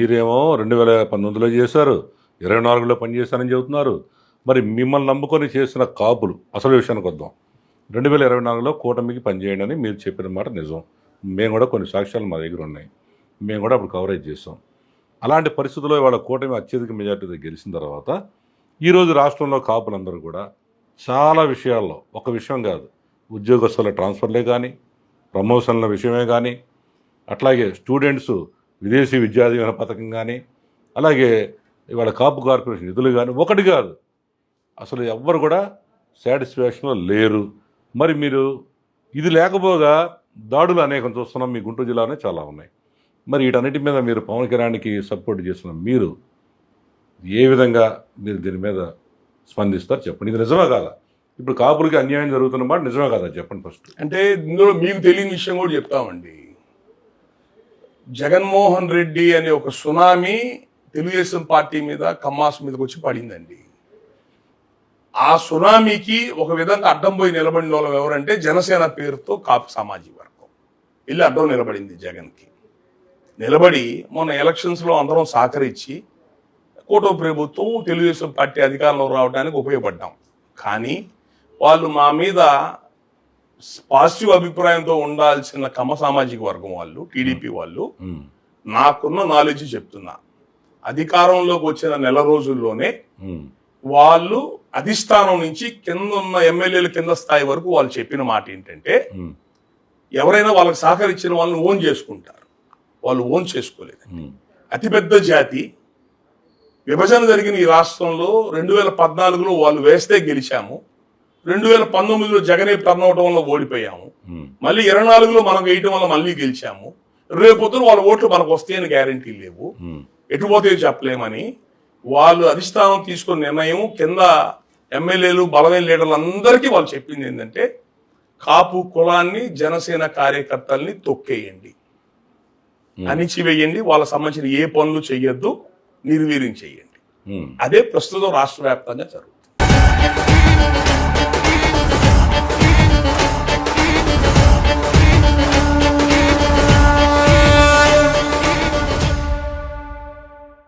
మీరేమో 2019లో చేశారు, 24లో పనిచేశారని చెబుతున్నారు. మరి మిమ్మల్ని నమ్ముకొని చేసిన కాపులు అసలు విషయానికి వద్దాం. 2024లో కూటమికి పనిచేయండి అని మీరు చెప్పిన మాట నిజం. మేము కూడా కొన్ని సాక్ష్యాలు మా దగ్గర ఉన్నాయి. మేము కూడా అప్పుడు కవరేజ్ చేసాం. అలాంటి పరిస్థితుల్లో ఇవాళ కూటమి అత్యధిక మెజార్టీతో గెలిచిన తర్వాత ఈరోజు రాష్ట్రంలో కాపులందరూ కూడా చాలా విషయాల్లో, ఒక విషయం కాదు, ఉద్యోగస్తుల ట్రాన్స్ఫర్లే కానీ, ప్రమోషన్ల విషయమే కానీ, అట్లాగే స్టూడెంట్స్ విదేశీ విద్యా దీవెన పథకం కానీ, అలాగే ఇవాళ కాపు కార్పొరేషన్ నిధులు కానీ, ఒకటి కాదు, అసలు ఎవ్వరు కూడా సాటిస్ఫాక్షన్లో లేరు. మరి మీరు ఇది లేకపోగా దాడులు అనేకం చూస్తున్నాం. మీ గుంటూరు జిల్లాలోనే చాలా ఉన్నాయి. మరి వీటన్నిటి మీద మీరు పవన్ కళ్యాణ్కి సపోర్ట్ చేస్తున్న మీరు ఏ విధంగా మీరు దీని మీద స్పందిస్తారు చెప్పండి. ఇది నిజమే కాదా? ఇప్పుడు కాపులకి అన్యాయం జరుగుతున్న మాట నిజమే కాదా చెప్పండి ఫస్ట్. అంటే ఇందులో మీకు తెలియని విషయం కూడా చెప్తామండి. జగన్మోహన్ రెడ్డి అనే ఒక సునామీ తెలుగుదేశం పార్టీ మీద, కమ్మాస్ మీదకి వచ్చి పడిందండి. ఆ సునామీకి ఒక విధంగా అడ్డం పోయి నిలబడిన వాళ్ళు ఎవరంటే జనసేన పేరుతో కాపు సామాజిక వర్గం వెళ్ళి అడ్డం నిలబడింది జగన్కి. నిలబడి మొన్న ఎలక్షన్స్లో అందరం సహకరించి కూటమి ప్రభుత్వం, తెలుగుదేశం పార్టీ అధికారంలో రావడానికి ఉపయోగపడ్డాం. కానీ వాళ్ళు మా మీద పాజిటివ్ అభిప్రాయంతో ఉండాల్సిన కమ్మ సామాజిక వర్గం వాళ్ళు, టీడీపీ వాళ్ళు, నాకున్న నాలెడ్జ్ చెప్తున్నా, అధికారంలోకి వచ్చిన నెల రోజుల్లోనే వాళ్ళు అధిష్టానం నుంచి కింద ఉన్న ఎమ్మెల్యేల కింద స్థాయి వరకు వాళ్ళు చెప్పిన మాట ఏంటంటే, ఎవరైనా వాళ్ళకి సహకరించిన వాళ్ళని ఓన్ చేసుకుంటారు. వాళ్ళు ఓన్ చేసుకోలేదు. అతిపెద్ద జాతి విభజన జరిగిన ఈ రాష్ట్రంలో 2014లో వాళ్ళు వేస్తే గెలిచాము, 2019లో జగనే టర్నవటం వల్ల ఓడిపోయాము, మళ్ళీ 24లో మనం వేయటం వల్ల మళ్ళీ గెలిచాము. రేపొద్దున వాళ్ళ ఓట్లు మనకు వస్తాయని గ్యారంటీ లేవు, ఎటుపోతే చెప్పలేమని వాళ్ళు అధిష్టానం తీసుకున్న నిర్ణయం కింద ఎమ్మెల్యేలు, బలమైన లీడర్లు అందరికీ వాళ్ళు చెప్పింది ఏంటంటే, కాపు కులాన్ని, జనసేన కార్యకర్తల్ని తొక్కేయండి, అణిచివేయండి, వాళ్ళకి సంబంధించిన ఏ పనులు చెయ్యొద్దు, నిర్వీర్యం చెయ్యండి. అదే ప్రస్తుతం రాష్ట్ర వ్యాప్తంగా జరుగుతుంది.